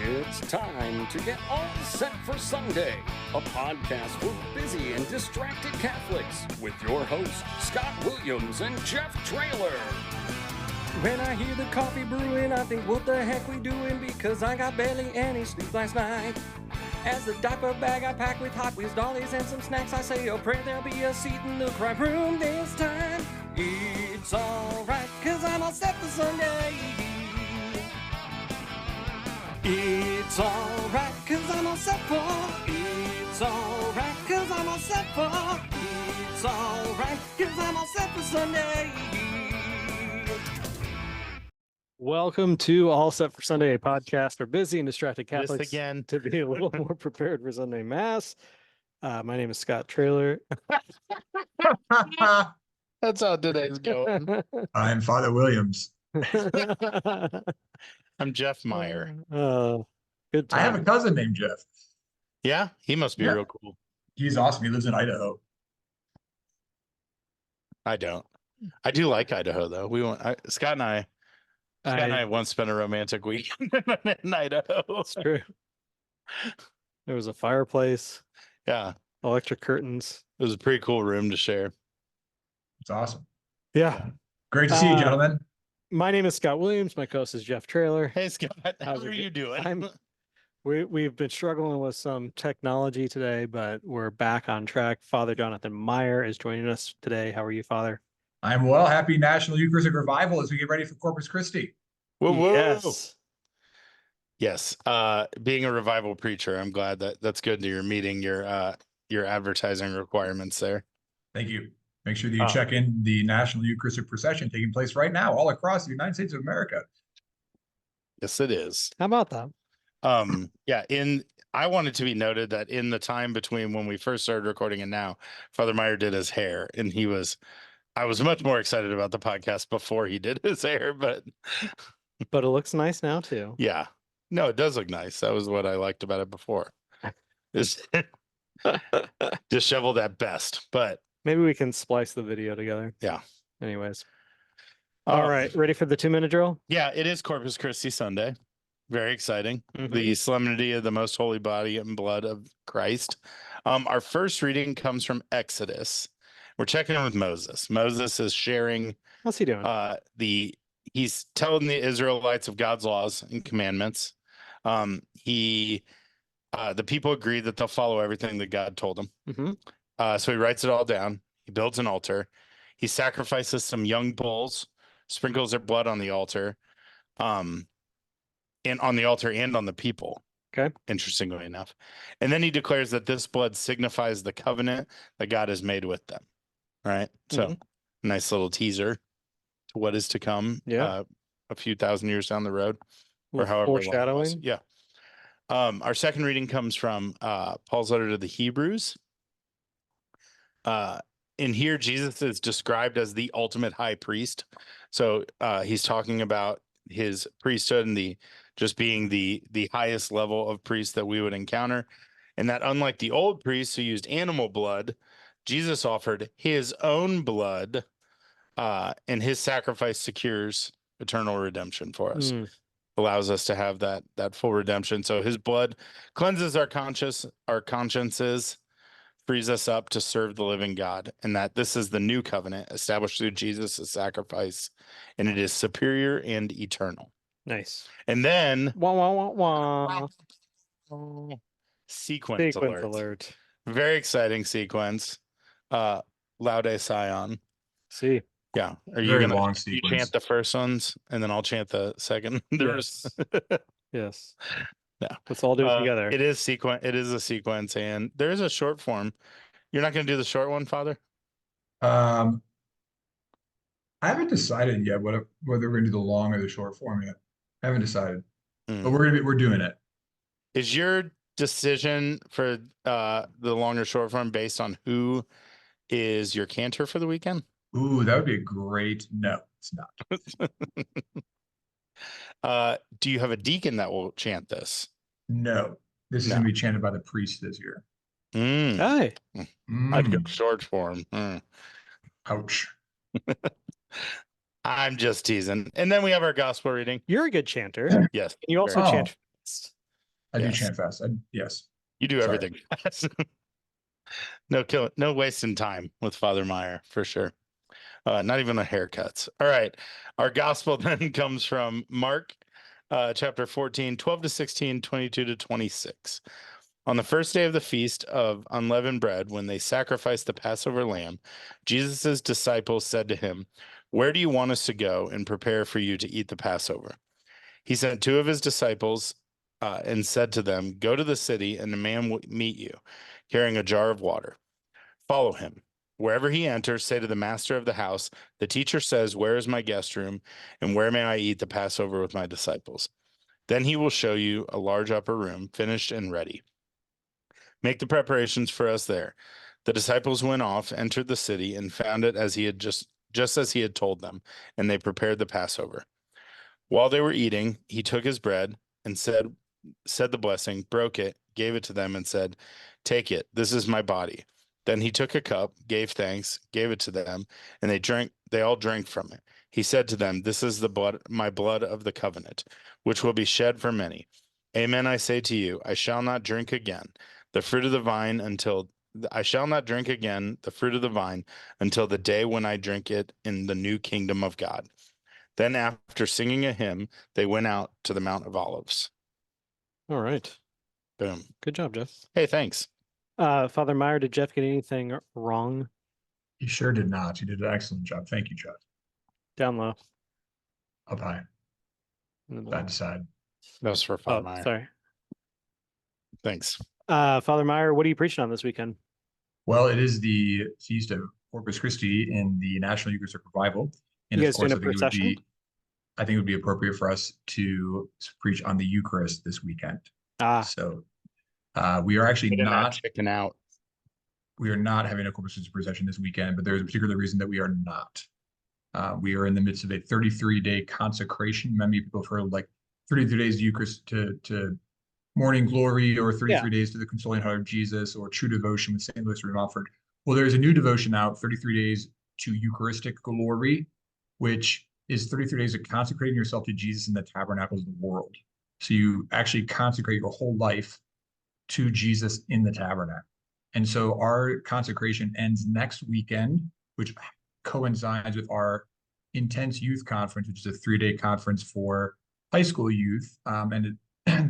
It's time to get all set for Sunday, a podcast for busy and distracted Catholics with your hosts, Scott Williams and Jeff Traylor. When I hear the coffee brewing, I think, what the heck we doing? Because I got barely any sleep last night. As the diaper bag I pack with Hot Wheels dollies and some snacks, I say a prayer there'll be a seat in the crime room this time. It's alright, cause I'm all set for Sunday. It's alright, cause I'm all set for. It's alright, cause I'm all set for. It's alright, cause I'm all set for Sunday. Welcome to All Set for Sunday, a podcast for busy and distracted Catholics again. to be a little more prepared for Sunday Mass. My name is Scott Traylor. That's how today's going. I'm Father Williams. I'm Jeff Meyer. Good time. I have a cousin named Jeff. Yeah, he must be Yeah. real cool. He's awesome. He lives in Idaho. I don't. I do like Idaho though. Scott and I once spent a romantic weekend in Idaho. It's true. There was a fireplace, Yeah, electric curtains. it was a pretty cool room to share. It's awesome. Yeah. Great to see you, gentlemen. My name is Scott Williams. My co-host is Jeff Traylor. Hey Scott, how How's it are you doing? We've been struggling with some technology today, but we're back on track. Father Jonathan Meyer is joining us today. How are you, Father? I'm well. Happy National Eucharistic Revival as we get ready for Corpus Christi. Whoa, whoa. Yes. Yes. Being a revival preacher, I'm glad that's good that you're meeting your advertising requirements there. Thank you. Make sure that you check in the National Eucharistic Procession taking place right now all across the United States of America. Yes, it is. How about that? I wanted to be noted that in the time between when we first started recording and now, Father Meyer did his hair, and I was much more excited about the podcast before he did his hair, but It looks nice now too. yeah, no, it does look nice. That was what I liked about it before. It's disheveled at best, but Maybe we can splice the video together. yeah. Anyways. All right. Ready for the 2-minute drill? Yeah, it is Corpus Christi Sunday. Very exciting. Mhm. The solemnity of the most holy body and blood of Christ. Our first reading comes from Exodus. We're checking in with Moses. Moses is sharing How's he doing? he's telling the Israelites of God's laws and commandments. The people agree that they'll follow everything that God told them. Mm-hmm. So he writes it all down. He builds an altar. He sacrifices some young bulls, sprinkles their blood on the altar, and on the altar and on the people. Okay. Interestingly enough. And then he declares that this blood signifies the covenant that God has made with them. Right. So nice little teaser to what is to come. Yeah. A few thousand years down the road. Or Little however long it was. foreshadowing. Yeah. Our second reading comes from Paul's letter to the Hebrews. In here, Jesus is described as the ultimate high priest. So he's talking about his priesthood and just being the highest level of priest that we would encounter. And that unlike the old priests who used animal blood, Jesus offered his own blood, and his sacrifice secures eternal redemption for us. Allows us to have that full redemption. So his blood cleanses our consciences, frees us up to serve the living God, and that this is the new covenant established through Jesus' sacrifice, and it is superior and eternal. Nice. And then Wah, wah, wah, wah. sequence alert. Very exciting sequence. Laude Sion. See. Yeah. Are you Very gonna long you sequence. chant the first ones and then I'll chant the second? Yes. Yes. Yeah. Let's all do it together. It is a sequence, and there's a short form. You're not going to do the short one, Father? I haven't decided yet whether we're going to do the long or the short form yet. I haven't decided, but we're doing it. Is your decision for the long or short form based on who is your cantor for the weekend? Ooh, that would be a great. No, it's not. Do you have a deacon that will chant this? No, this is going to be chanted by the priest this year. Hey. I'd go short form. Ouch. I'm just teasing. And then we have our gospel reading. You're a good chanter. Yes. You also Oh. chant. I do Yes. chant fast. Yes. You do Sorry. everything. No wasting time with Father Meyer for sure. Not even the haircuts. All right. Our gospel then comes from Mark chapter 14, 12 to 16, 22 to 26. On the first day of the feast of unleavened bread, when they sacrificed the Passover lamb, Jesus' disciples said to him, "Where do you want us to go and prepare for you to eat the Passover?" He sent two of his disciples and said to them, "Go to the city, and a man will meet you, carrying a jar of water. Follow him. Wherever he enters, say to the master of the house, 'The teacher says, where is my guest room, and where may I eat the Passover with my disciples?' Then he will show you a large upper room, finished and ready. Make the preparations for us there." The disciples went off, entered the city, and found it as he had just as he had told them, and they prepared the Passover. While they were eating, he took his bread and said the blessing, broke it, gave it to them, and said, "Take it. This is my body." Then he took a cup, gave thanks, gave it to them, and they all drank from it. He said to them, "This is my blood of the covenant, which will be shed for many. Amen, I say to you, I shall not drink again the fruit of the vine until the day when I drink it in the new kingdom of God." Then after singing a hymn, they went out to the Mount of Olives. All right. Boom. Good job, Jeff. Hey, thanks. Father Meyer, did Jeff get anything wrong? He sure did not. He did an excellent job. Thank you, Jeff. Down low. Up high. In the middle. Side to side. That was for Father Meyer. Sorry. Thanks. Father Meyer, what are you preaching on this weekend? Well, it is the feast of Corpus Christi in the National Eucharistic Revival. And You of guys doing course, a procession? I think it would be appropriate for us to preach on the Eucharist this weekend. So we are actually not chicken out. We are not having a Corpus Christi procession this weekend, but there's a particular reason that we are not. We are in the midst of a 33-day consecration. Many people have heard like 33 days to Eucharist to Morning Glory, or 33 days to the Consoling Heart of Jesus, or True Devotion with St. Louis Marie Montfort. Well, there's a new devotion out, 33 days to Eucharistic Glory, which is 33 days of consecrating yourself to Jesus in the tabernacles of the world. So you actually consecrate your whole life to Jesus in the tabernacle. And so our consecration ends next weekend, which coincides with our Intense Youth Conference, which is a 3-day conference for high school youth. And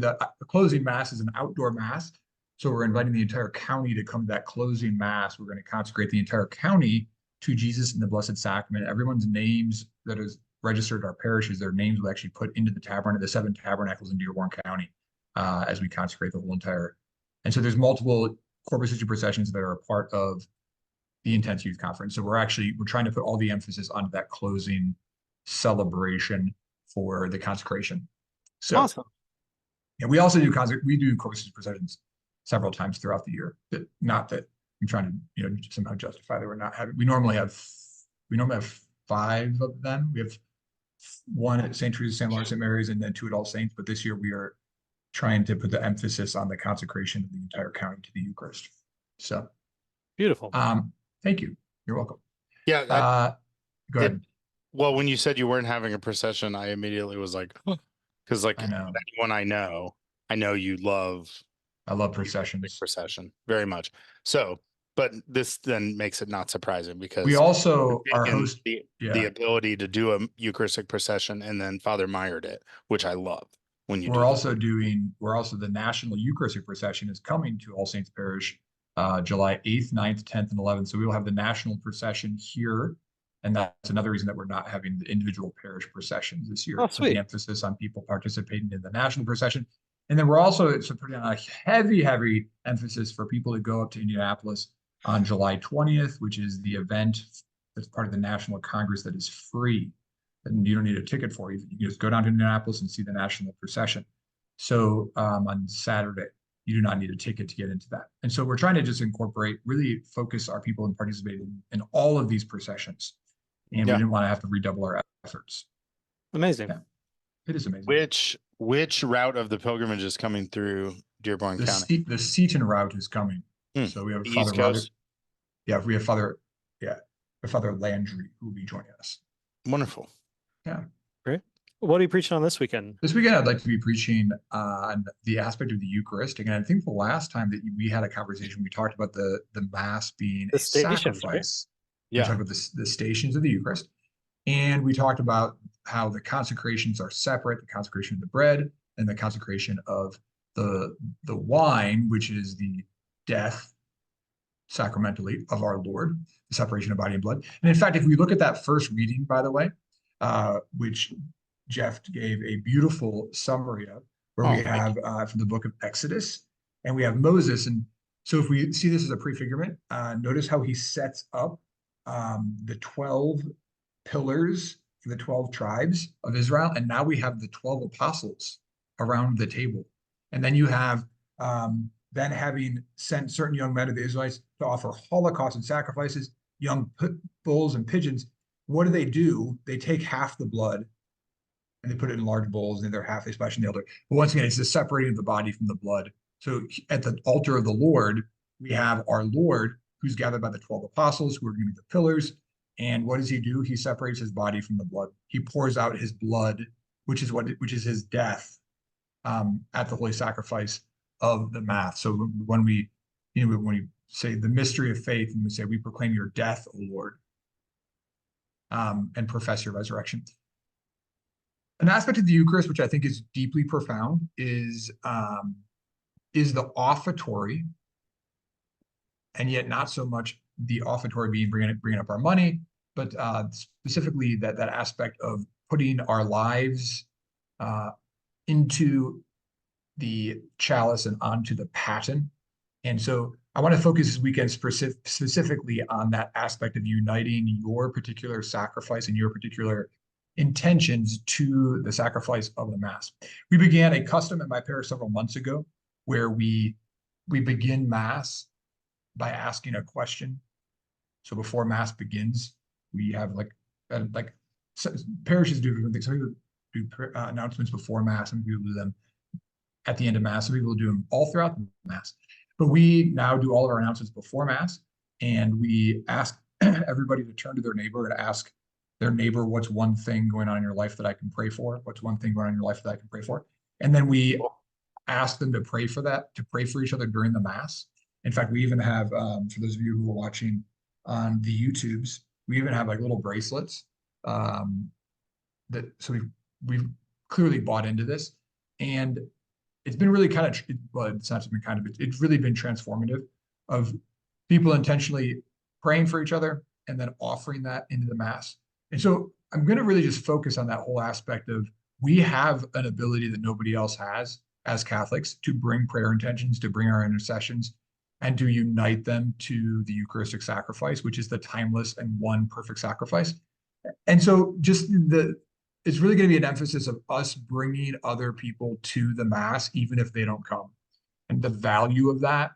the closing mass is an outdoor mass. So we're inviting the entire county to come to that closing mass. We're going to consecrate the entire county to Jesus in the Blessed Sacrament. Everyone's names that is registered at our parishes, their names will actually put into the tabernacle, the 7 tabernacles in Dearborn County, as we consecrate the whole entire. And so there's multiple Corpus Christi processions that are a part of the Intense Youth Conference. So we're trying to put all the emphasis onto that closing celebration for the consecration. So awesome. And we also do Corpus Christi processions several times throughout the year. Not that I'm trying to somehow justify that we're not having. We normally have 5 of them. We have 1 at St. Teresa, St. Lawrence, St. Mary's, and then 2 at All Saints. But this year we are trying to put the emphasis on the consecration of the entire county to the Eucharist. So beautiful. Thank you. You're welcome. Yeah. Go ahead. Well, when you said you weren't having a procession, I immediately was like, because like anyone I know you love. I love processions. Procession very much. So, but this then makes it not surprising because we also are host the ability to do a Eucharistic procession, and then Father Meyered it, which I love. We're also the National Eucharistic Procession is coming to All Saints Parish July 8th, 9th, 10th, and 11th. So we will have the national procession here. And that's another reason that we're not having the individual parish processions this year. Oh, sweet. The emphasis on people participating in the national procession. And then we're also putting on a heavy emphasis for people to go up to Indianapolis on July 20th, which is the event that's part of the National Congress that is free. And you don't need a ticket for it. You can just go down to Indianapolis and see the national procession. So on Saturday, you do not need a ticket to get into that. And so we're trying to just really focus our people in participating in all of these processions. And we didn't want to have to redouble our efforts. Amazing. Yeah, it is amazing. Which route of the pilgrimage is coming through Dearborn County? The Seton route is coming. So we have Father Roderick. Yeah, we have Father Landry who will be joining us. Wonderful. Yeah. Great. What are you preaching on this weekend? This weekend, I'd like to be preaching on the aspect of the Eucharistic. And I think the last time that we had a conversation, we talked about the Mass being The a stations, right? sacrifice. We Yeah. talked about the stations of the Eucharist. And we talked about how the consecrations are separate, the consecration of the bread and the consecration of the wine, which is the death sacramentally of our Lord, the separation of body and blood. And in fact, if we look at that first reading, by the way, which Jeff gave a beautiful summary of, where we have from the book of Exodus, and we have Moses. And so if we see this as a prefigurement, notice how he sets up the 12 pillars for the 12 tribes of Israel. And now we have the 12 apostles around the table. And then you have then having sent certain young men of the Israelites to offer holocaust and sacrifices, young bulls and pigeons. What do? They take half the blood and they put it in large bowls, and they're half they splash in the altar. But once again, it's the separating of the body from the blood. So at the altar of the Lord, we have our Lord who's gathered by the 12 apostles who are going to be the pillars. And what does he do? He separates his body from the blood. He pours out his blood, which is his death at the holy sacrifice of the Mass. So when we say the mystery of faith, and we say we proclaim your death, O Lord, and profess your resurrection. An aspect of the Eucharist, which I think is deeply profound, is the offertory, and yet not so much the offertory being bringing up our money, but specifically that aspect of putting our lives into the chalice and onto the paten. And so I want to focus this weekend specifically on that aspect of uniting your particular sacrifice and your particular intentions to the sacrifice of the Mass. We began a custom at my parish several months ago where we begin Mass by asking a question. So before Mass begins, we have parishes do different things. Some people do announcements before Mass, some people do them at the end of Mass, some people do them all throughout the Mass. But we now do all of our announcements before Mass, and we ask everybody to turn to their neighbor and ask their neighbor, what's one thing going on in your life that I can pray for? What's one thing going on in your life that I can pray for? And then we ask them to pray for that, to pray for each other during the Mass. In fact, we even have, for those of you who are watching on the YouTubes, we even have like little bracelets so we've clearly bought into this. And it's been really it's not been it's really been transformative of people intentionally praying for each other and then offering that into the Mass. And so I'm going to really just focus on that whole aspect of we have an ability that nobody else has as Catholics to bring prayer intentions, to bring our intercessions, and to unite them to the Eucharistic sacrifice, which is the timeless and one perfect sacrifice. And so it's really going to be an emphasis of us bringing other people to the Mass, even if they don't come, and the value of that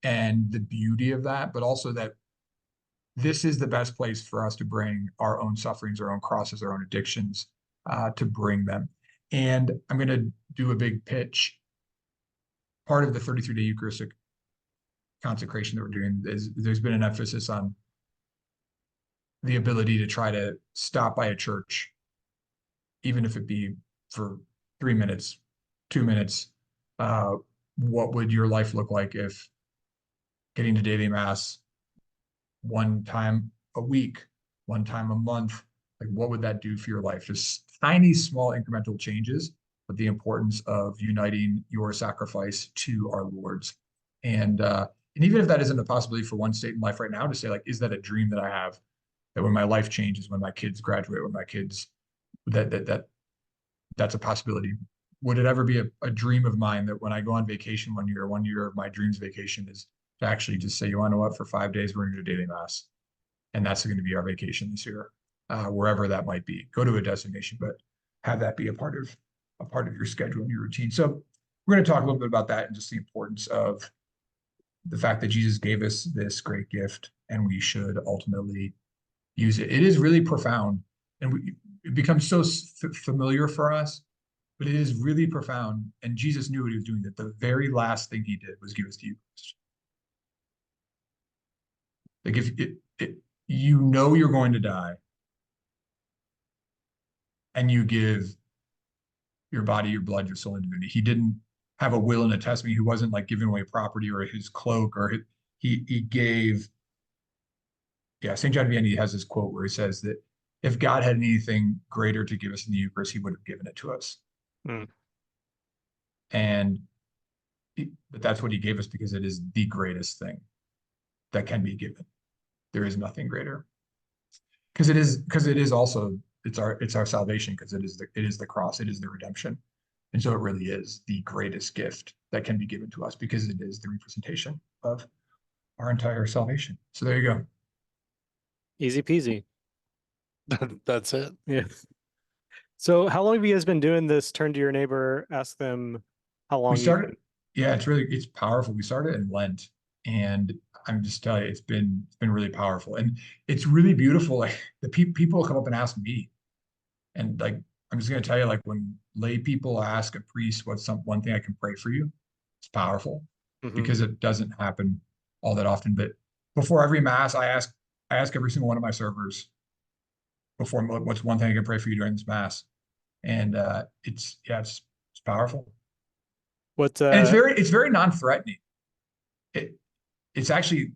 and the beauty of that, but also that this is the best place for us to bring our own sufferings, our own crosses, our own addictions, to bring them. And I'm going to do a big pitch. Part of the 33-day Eucharistic consecration that we're doing is there's been an emphasis on the ability to try to stop by a church, even if it be for 3 minutes, 2 minutes. What would your life look like if getting to daily Mass one time a week, one time a month, like what would that do for your life? Just tiny, small incremental changes, but the importance of uniting your sacrifice to our Lord's. And even if that isn't a possibility for one state in life right now, to say like, is that a dream that I have, that when my life changes, when my kids graduate, when my kids, that's a possibility. Would it ever be a dream of mine that when I go on vacation one year of my dreams vacation is to actually just say, you want to know what, for 5 days, we're going to do daily Mass. And that's going to be our vacation this year, wherever that might be. Go to a destination, but have that be a part of your schedule and your routine. So we're going to talk a little bit about that and just the importance of the fact that Jesus gave us this great gift and we should ultimately use it. It is really profound, and it becomes so familiar for us, but it is really profound. And Jesus knew what he was doing, that the very last thing he did was give us the Eucharist. Like if you know you're going to die and you give your body, your blood, your soul, and divinity. He didn't have a will and a testament. He wasn't like giving away property or his cloak or he gave. Yeah, St. John Vianney has this quote where he says that if God had anything greater to give us in the Eucharist, he would have given it to us. Mm. And but that's what he gave us because it is the greatest thing that can be given. There is nothing greater. Because it is also it's our salvation, because it is the cross, it is the redemption. And so it really is the greatest gift that can be given to us because it is the representation of our entire salvation. So there you go. Easy peasy. That's it. Yeah. So how long have you guys been doing this? Turn to your neighbor, ask them how long We you've started, been. yeah, it's powerful. We started in Lent, and I'm just telling you, it's been really powerful, and it's really beautiful. Like the people come up and ask me, and like I'm just gonna tell you, like when lay people ask a priest what's one thing I can pray for you, it's powerful Mhm. because it doesn't happen all that often. But before every mass, I ask every single one of my servers before what's one thing I can pray for you during this mass, and it's powerful. What And it's very non-threatening. It's actually,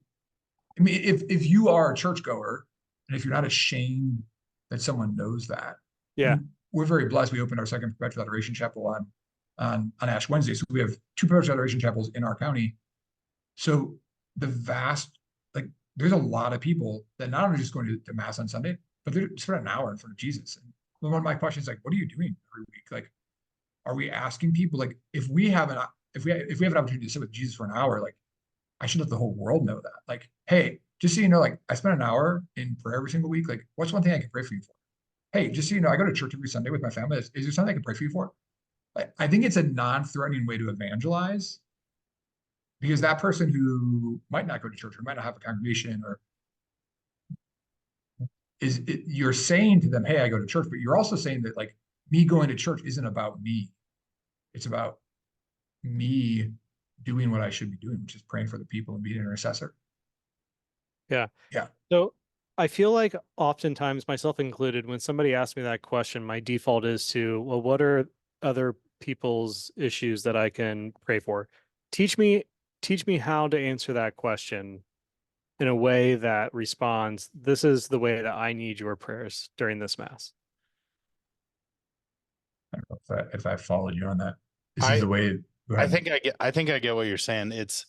I mean, if you are a churchgoer and if you're not ashamed that someone knows that, yeah. we're very blessed. We opened our second perpetual adoration chapel on Ash Wednesday, so we have two perpetual adoration chapels in our county. So the vast, like, there's a lot of people that not only just going to mass on Sunday, but they're spend an hour in front of Jesus. And one of my questions is like, what are you doing every week? Like, are we asking people, like, if we have an opportunity to sit with Jesus for an hour, like, I should let the whole world know that. Like, hey, just so you know, like, I spend an hour in prayer every single week. Like, what's one thing I can pray for you for? Hey, just so you know, I go to church every Sunday with my family. Is there something I can pray for you for? I think it's a non-threatening way to evangelize, because that person who might not go to church or might not have a congregation, or you're saying to them, hey, I go to church, but you're also saying that, like, me going to church isn't about me. It's about me doing what I should be doing, which is praying for the people and being an intercessor. Yeah. Yeah. So I feel like oftentimes, myself included, when somebody asks me that question, my default is to, well, what are other people's issues that I can pray for? Teach me how to answer that question in a way that responds, this is the way that I need your prayers during this mass. I don't know if I followed you on that. This is the way. I think I get what you're saying. It's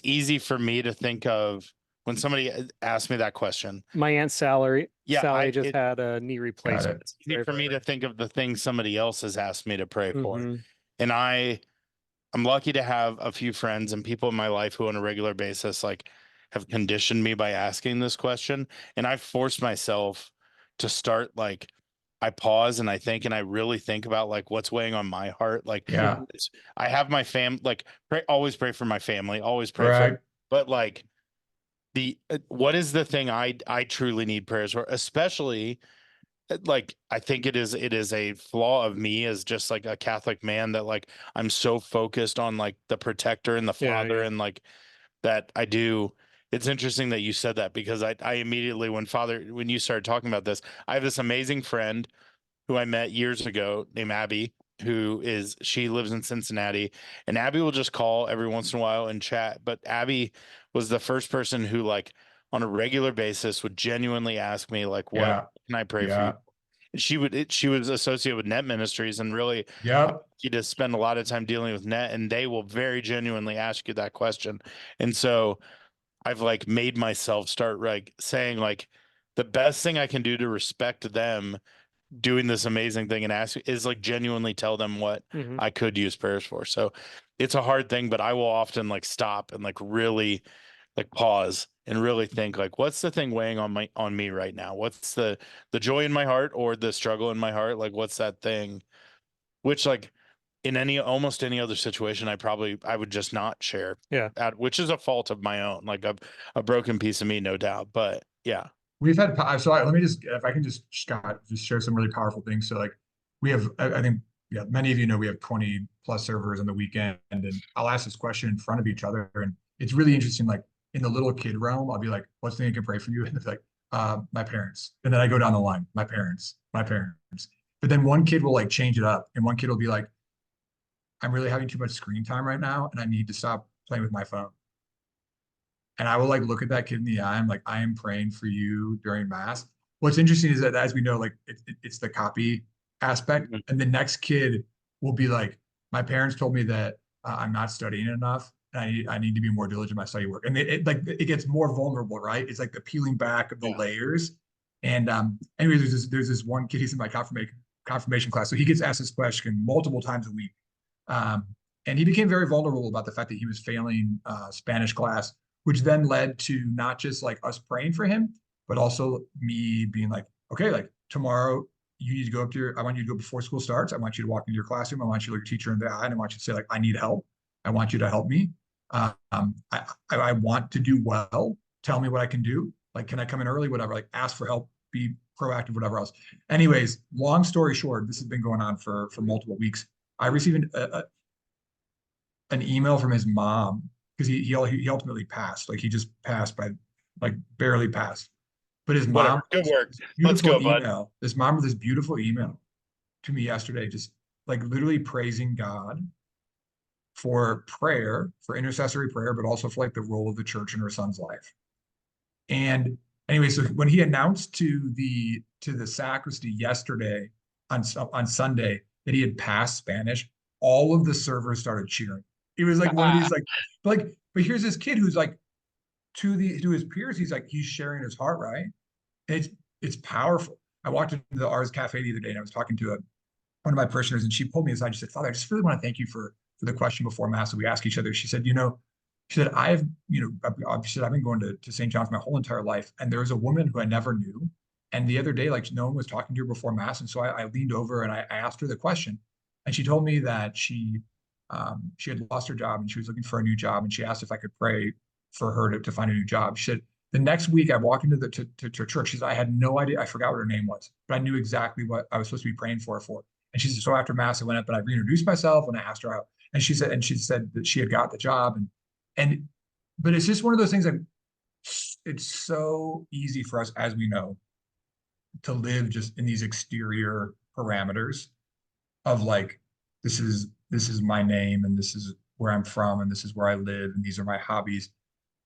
easy for me to think of when somebody asks me that question. My Aunt Sally Yeah, just had a knee replacement. It's easy for me to think of the things somebody else has asked me to pray for. Mhm. And I'm lucky to have a few friends and people in my life who on a regular basis like have conditioned me by asking this question. And I've forced myself to start, like, I pause and I think, and I really think about like what's weighing on my heart. Like, Yeah. I have my like always pray for my family, always pray Right. for, but like what is the thing I truly need prayers for, especially like I think it is a flaw of me as just like a Catholic man, that like I'm so focused on like the protector and the father, Yeah. and like that I do. It's interesting that you said that, because I immediately, when you started talking about this, I have this amazing friend who I met years ago named Abby, she lives in Cincinnati, and Abby will just call every once in a while and chat. But Abby was the first person who, like, on a regular basis would genuinely ask me, like, what Yeah. can I pray for Yeah. you? She was associated with Net Ministries, and really, Yep. you just spend a lot of time dealing with Net, and they will very genuinely ask you that question. And so I've like made myself start like saying, like, the best thing I can do to respect them doing this amazing thing and ask is like genuinely tell them what Mhm. I could use prayers for. So it's a hard thing, but I will often like stop and like really like pause and really think, like, what's the thing weighing on me right now? What's the joy in my heart or the struggle in my heart? Like, what's that thing? Which, like, in almost any other situation, I would just not share. Yeah. Which is a fault of my own, like a broken piece of me, no doubt. But yeah. We've had, let me just, if I can just, Scott, just share some really powerful things. So like we have, I think, yeah, many of you know, we have 20 plus servers on the weekend, and I'll ask this question in front of each other. And it's really interesting. Like in the little kid realm, I'll be like, what's the thing I can pray for you? And it's like, my parents. And then I go down the line, my parents. But then one kid will like change it up, and one kid will be like, I'm really having too much screen time right now, and I need to stop playing with my phone. And I will like look at that kid in the eye. I'm like, I am praying for you during mass. What's interesting is that, as we know, like it's the copy aspect. Mhm. And the next kid will be like, my parents told me that I'm not studying enough. And I need to be more diligent in my study work. And like it gets more vulnerable, right? It's like the peeling back of the Yeah. layers. And anyway, there's this one kid, he's in my confirmation class. So he gets asked this question multiple times a week. Um, and he became very vulnerable about the fact that he was failing Spanish class, which then led to not just like us praying for him, but also me being like, okay, like tomorrow you need to go up to I want you to go before school starts. I want you to walk into your classroom. I want you to look your teacher in the eye, and I want you to say like, I need help. I want you to help me. I want to do well. Tell me what I can do. Like, can I come in early? Whatever. Like, ask for help. Be proactive. Whatever else. Anyways, long story short, this has been going on for multiple weeks. I received an email from his mom because he ultimately passed. Like he just passed by like barely passed. But his mom, Whatever. Good work. this Let's beautiful go, bud. email. This mom with this beautiful email to me yesterday, just like literally praising God for prayer, for intercessory prayer, but also for like the role of the church in her son's life. And anyway, so when he announced to the sacristy yesterday on Sunday that he had passed Spanish, all of the servers started cheering. It was like one of these but here's this kid who's like to his peers, he's sharing his heart, right? And it's powerful. I walked into the Ars Cafe the other day and I was talking to one of my parishioners, and she pulled me aside. She said, Father, I just really want to thank you for the question before Mass that we ask each other. She said, she said, I've been going to St. John's my whole entire life. And there was a woman who I never knew. And the other day, like no one was talking to her before Mass. And so I leaned over and I asked her the question. And she told me that she had lost her job and she was looking for a new job. And she asked if I could pray for her to find a new job. She said, the next week I walked into to church. She said, I had no idea. I forgot what her name was, but I knew exactly what I was supposed to be praying for her for. And she said, so after Mass, I went up and I reintroduced myself and I asked her out. And she said that she had got the job. And but it's just one of those things that it's so easy for us, as we know, to live just in these exterior parameters of like, this is my name and this is where I'm from and this is where I live and these are my hobbies.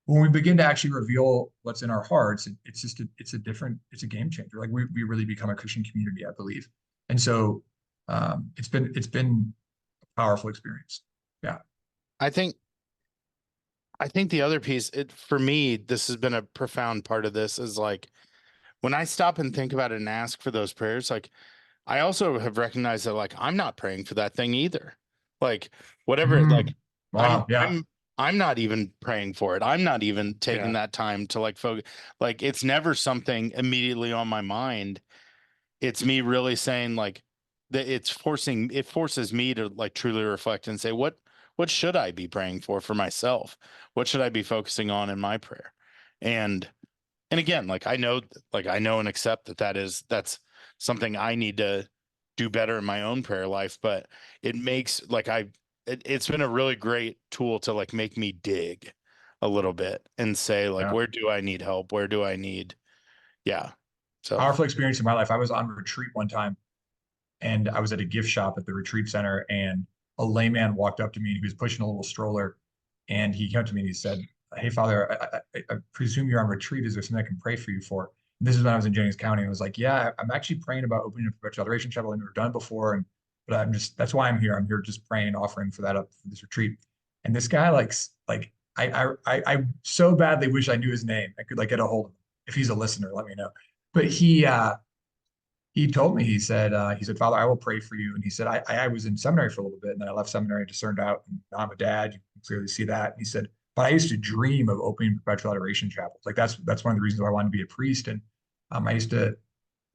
When we begin to actually reveal what's in our hearts, it's a game changer. Like we really become a Christian community, I believe. And so it's been a powerful experience. Yeah. I think the other piece, for me, this has been a profound part of this is like when I stop and think about it and ask for those prayers, like I also have recognized that like I'm not praying for that thing either. Like whatever, like Wow. Yeah. I'm not even praying for it. I'm not even taking that time to like focus. Like it's never something immediately on my mind. It's me really saying like that it forces me to like truly reflect and say, what should I be praying for myself? What should I be focusing on in my prayer? And again, like I know and accept that's something I need to do better in my own prayer life, but it makes like it's been a really great tool to like make me dig a little bit and say like, Yeah. where do I need help? Where do I need, yeah. So Powerful experience in my life. I was on retreat one time and I was at a gift shop at the retreat center, and a layman walked up to me and he was pushing a little stroller, and he came up to me and he said, "Hey, Father, I presume you're on retreat. Is there something I can pray for you for?" And this is when I was in Jennings County. And I was like, "Yeah, I'm actually praying about opening a perpetual adoration chapel. I've never done it before, and but that's why I'm here. I'm here just praying and offering for that up for this retreat." And this guy I so badly wish I knew his name. I could like get a hold of him. If he's a listener, let me know. But he told me, he said, Father, I will pray for you. And he said, I was in seminary for a little bit, and then I left seminary, discerned out, and now I'm a dad. You can clearly see that. And he said, but I used to dream of opening perpetual adoration chapels. Like that's one of the reasons why I wanted to be a priest. And I used to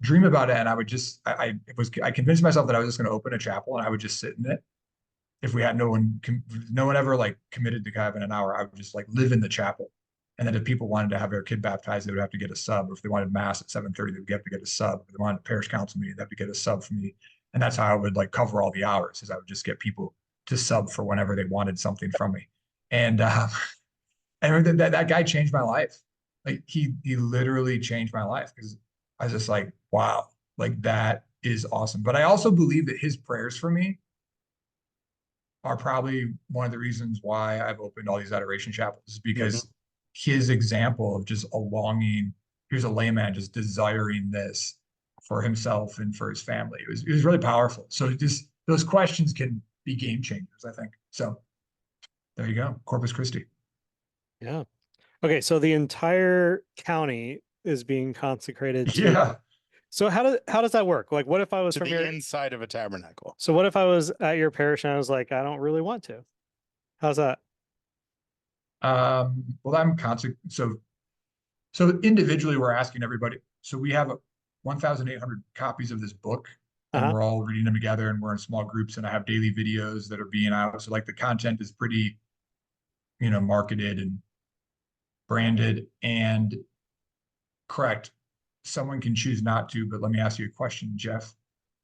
dream about it, and I would just I convinced myself that I was just going to open a chapel and I would just sit in it. If we had no one ever like committed to having an hour, I would just like live in the chapel. And then if people wanted to have their kid baptized, they would have to get a sub. Or if they wanted mass at 7:30, they would have to get a sub. If they wanted a parish council meeting, they'd have to get a sub from me. And that's how I would like cover all the hours, is I would just get people to sub for whenever they wanted something from me. And and that guy changed my life. Like he literally changed my life, because I was just like, wow, like that is awesome. But I also believe that his prayers for me are probably one of the reasons why I've opened all these adoration chapels, because his example of just a longing, here's a layman just desiring this for himself and for his family. It was really powerful. So just those questions can be game changers, I think. So there you go. Corpus Christi. Yeah. Okay, so the entire county is being consecrated to. Yeah. So how does that work? Like, what if I was To from the your? inside of a tabernacle. So what if I was at your parish and I was like, I don't really want to? How's that? Well, I'm so individually we're asking everybody. So we have 1,800 copies of this book, and we're all reading them together, and we're in small groups, and I have daily videos that are being out. So like the content is pretty, marketed and branded. And correct, someone can choose not to, but let me ask you a question, Jeff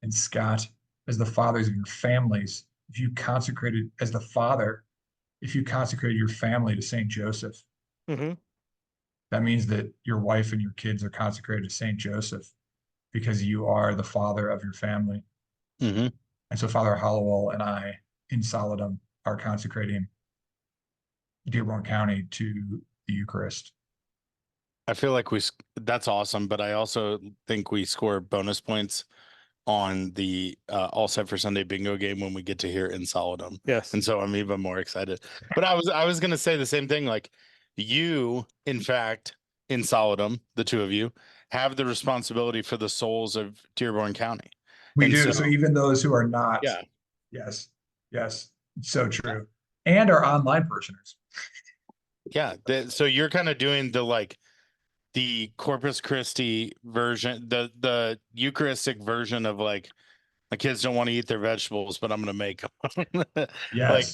and Scott, as the fathers of your families, if you consecrated as the father, if you consecrated your family to Saint Joseph, that means that your wife and your kids are consecrated to Saint Joseph because you are the father of your family. And so Father Hallowell and I in Solemnity are consecrating Dearborn County to the Eucharist. I feel like that's awesome, but I also think we score bonus points on the All Set for Sunday bingo game when we get to hear in Solemnity. Yes. And so I'm even more excited. But I was going to say the same thing. Like you, in fact, in Solemnity, the two of you have the responsibility for the souls of Dearborn County. We do. So even those who are not. Yeah. Yes. So true. And our online parishioners. Yeah. So you're kind of doing the Corpus Christi version, the Eucharistic version of like, my kids don't want to eat their vegetables, but I'm going to make them. Yes. Like,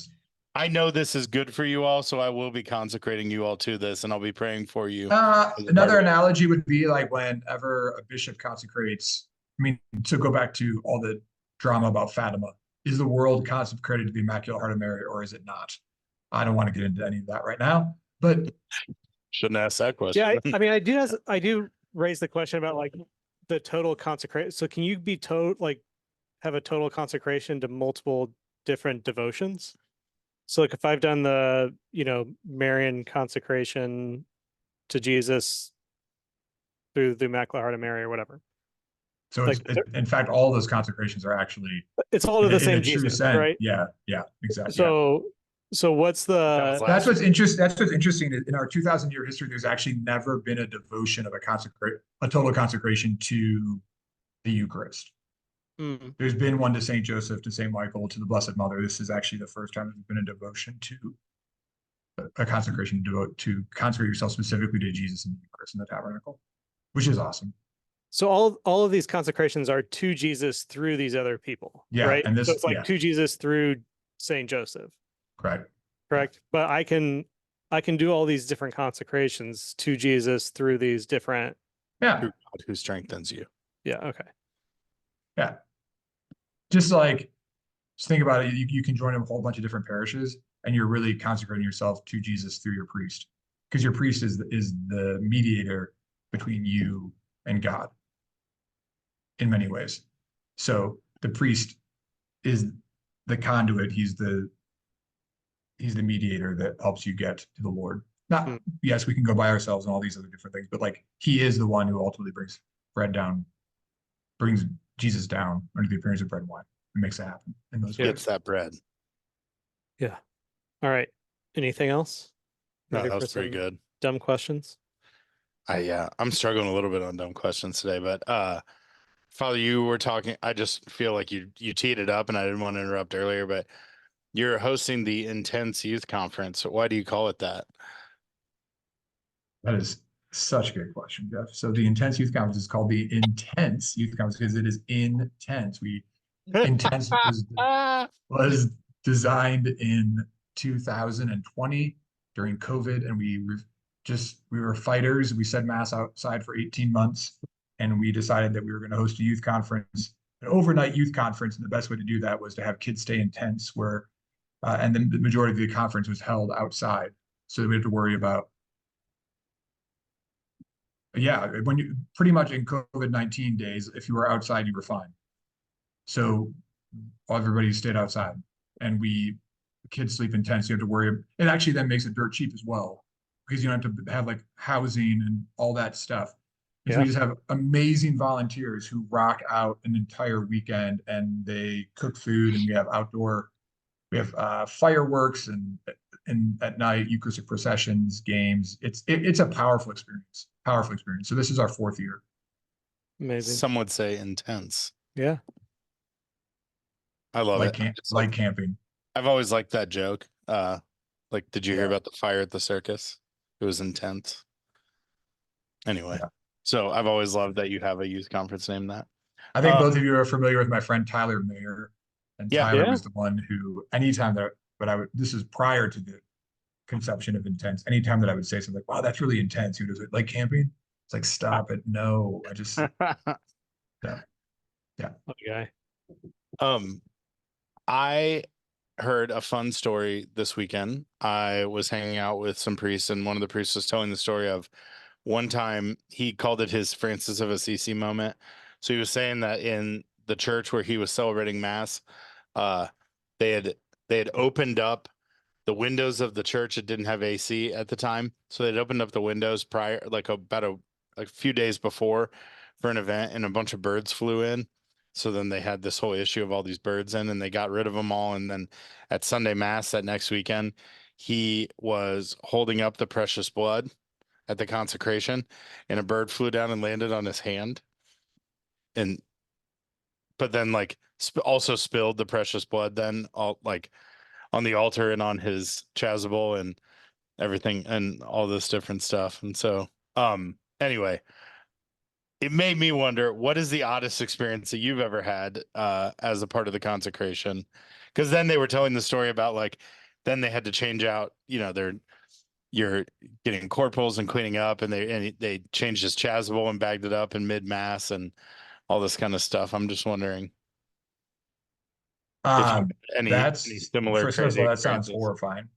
I know this is good for you all, so I will be consecrating you all to this, and I'll be praying for you. Another analogy would be like whenever a bishop consecrates, I mean, to go back to all the drama about Fatima, is the world consecrated to the Immaculate Heart of Mary, or is it not? I don't want to get into any of that right now, but shouldn't ask that question. Yeah, I mean, I do raise the question about like the total consecration. So can you be have a total consecration to multiple different devotions? So like if I've done the, Marian consecration to Jesus through the Immaculate Heart of Mary or whatever. So in fact, all those consecrations are actually, it's all to the same Jesus, right? Yeah, exactly. So what's the? That's what's interesting. In our 2,000-year history, there's actually never been a devotion of a total consecration to the Eucharist. There's been one to Saint Joseph, to Saint Michael, to the Blessed Mother. This is actually the first time there's been a devotion to a consecration to consecrate yourself specifically to Jesus in the Eucharist in the tabernacle, which is awesome. So all of these consecrations are to Jesus through these other people, right? And so it's like to Jesus through Saint Joseph. Correct. But I can do all these different consecrations to Jesus through these different. Through God who strengthens you. Yeah. Okay. Yeah. Just think about it. You can join a whole bunch of different parishes, and you're really consecrating yourself to Jesus through your priest, because your priest is the mediator between you and God in many ways. So the priest is the conduit. He's the mediator that helps you get to the Lord. Yes, we can go by ourselves and all these other different things, but he is the one who ultimately brings Jesus down under the appearance of bread and wine and makes it happen in those ways. Gets that bread. Yeah. All right. Anything else? No, that was pretty good. Dumb questions? I'm struggling a little bit on dumb questions today, but Father, you were talking, I just feel like you teed it up, and I didn't want to interrupt earlier, but you're hosting the Intense Youth Conference. Why do you call it that? That is such a good question, Jeff. So the Intense Youth Conference is called the Intense Youth Conference because it is intense. Intense was designed in 2020 during COVID, and we were fighters. We said mass outside for 18 months, and we decided that we were going to host a youth conference, an overnight youth conference, and the best way to do that was to have kids stay in tents and then the majority of the conference was held outside, so we have to worry about. Yeah, when you pretty much in COVID-19 days, if you were outside, you were fine. So everybody stayed outside, and kids sleep in tents. You have to worry. It actually then makes it dirt cheap as well, because you don't have to have like housing and all that stuff. And so we Yeah. just have amazing volunteers who rock out an entire weekend, and they cook food, and we have fireworks, and at night Eucharistic processions, games. It's a powerful experience. Powerful experience. So this is our 4th year. Amazing. Some would say intense. Yeah. I love it. Like camping. I've always liked that joke. Like, did you hear Yeah. about the fire at the circus? It was intense. Anyway, Yeah. so I've always loved that you have a youth conference named that. I think both of you are familiar with my friend Tyler Meyer, and Yeah. Tyler Yeah. was the one who, anytime that, this is prior to the conception of intense. Anytime that I would say something like, "Wow, that's really intense," he would just like camping. It's like, stop it, no, I just yeah. Okay. I heard a fun story this weekend. I was hanging out with some priests, and one of the priests was telling the story of one time he called it his Francis of Assisi moment. So he was saying that in the church where he was celebrating mass, they had opened up the windows of the church. It didn't have AC at the time, so they'd opened up the windows prior, like about a few days before, for an event, and a bunch of birds flew in. So then they had this whole issue of all these birds in, and they got rid of them all. And then at Sunday Mass that next weekend, he was holding up the precious blood at the consecration, and a bird flew down and landed on his hand. But then like also spilled the precious blood then all like on the altar and on his chasuble and everything and all this different stuff. And so, anyway, it made me wonder, what is the oddest experience that you've ever had as a part of the consecration? Because then they were telling the story about like, then they had to change out, you're getting corporals and cleaning up, and they changed his chasuble and bagged it up in mid mass and all this kind of stuff. I'm just wondering if you have any similar First of all, that sounds horrifying.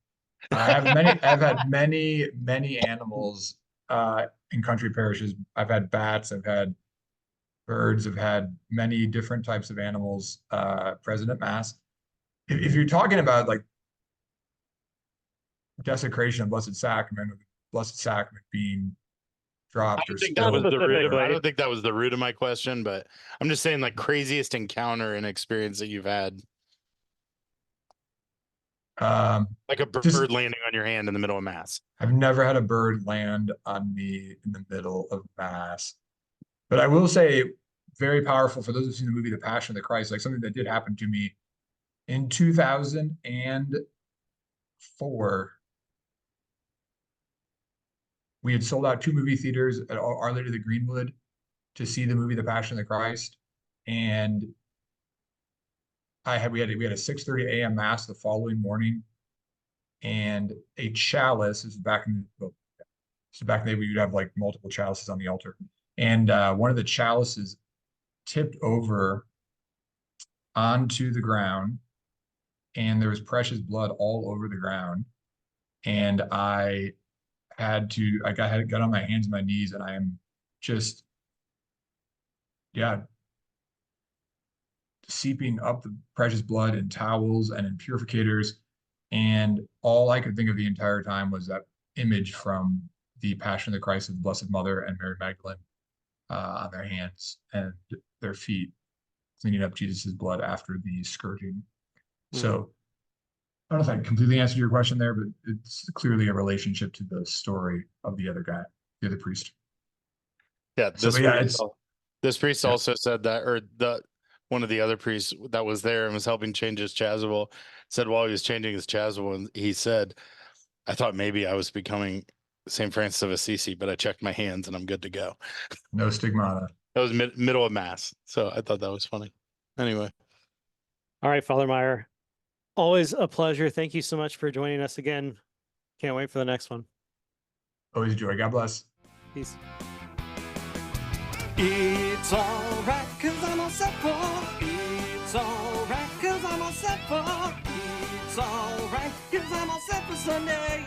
I've had many animals in country parishes. I've had bats, I've had birds, I've had many different types of animals present at mass. If you're talking about like desecration of Blessed Sacrament, or the Blessed Sacrament being dropped or I don't Specifically. think that was the root of my question, but I'm just saying, like, craziest encounter and experience that you've had. Like a bird landing on your hand in the middle of mass. I've never had a bird land on me in the middle of mass, but I will say, very powerful for those who've seen the movie The Passion of the Christ, like something that did happen to me in 2004. We had sold out 2 movie theaters at Our Lady of the Greenwood to see the movie The Passion of the Christ, and we had a 6:30 a.m. mass the following morning, and a chalice. This is back in the day, we would have like multiple chalices on the altar, and one of the chalices tipped over onto the ground, and there was precious blood all over the ground, and I got on my hands and my knees, and I am just seeping up the precious blood in towels and in purificators. And all I could think of the entire time was that image from the Passion of the Christ of the Blessed Mother and Mary Magdalene on their hands and their feet, cleaning up Jesus's blood after the scourging. So I don't know if I completely answered your question there, but it's clearly a relationship to the story of the other guy, the other priest. Yeah, this priest also said that, or one of the other priests that was there and was helping change his chasuble said while he was changing his chasuble, and he said, "I thought maybe I was becoming St. Francis of Assisi, but I checked my hands and I'm good to go." No stigmata. That was middle of mass, so I thought that was funny. Anyway. All right, Father Meyer, always a pleasure. Thank you so much for joining us again. Can't wait for the next one. Always a joy. God bless. Peace. It's alright, cause I'm all set for. It's alright, cause I'm all set for. It's alright, cause I'm all set for Sunday.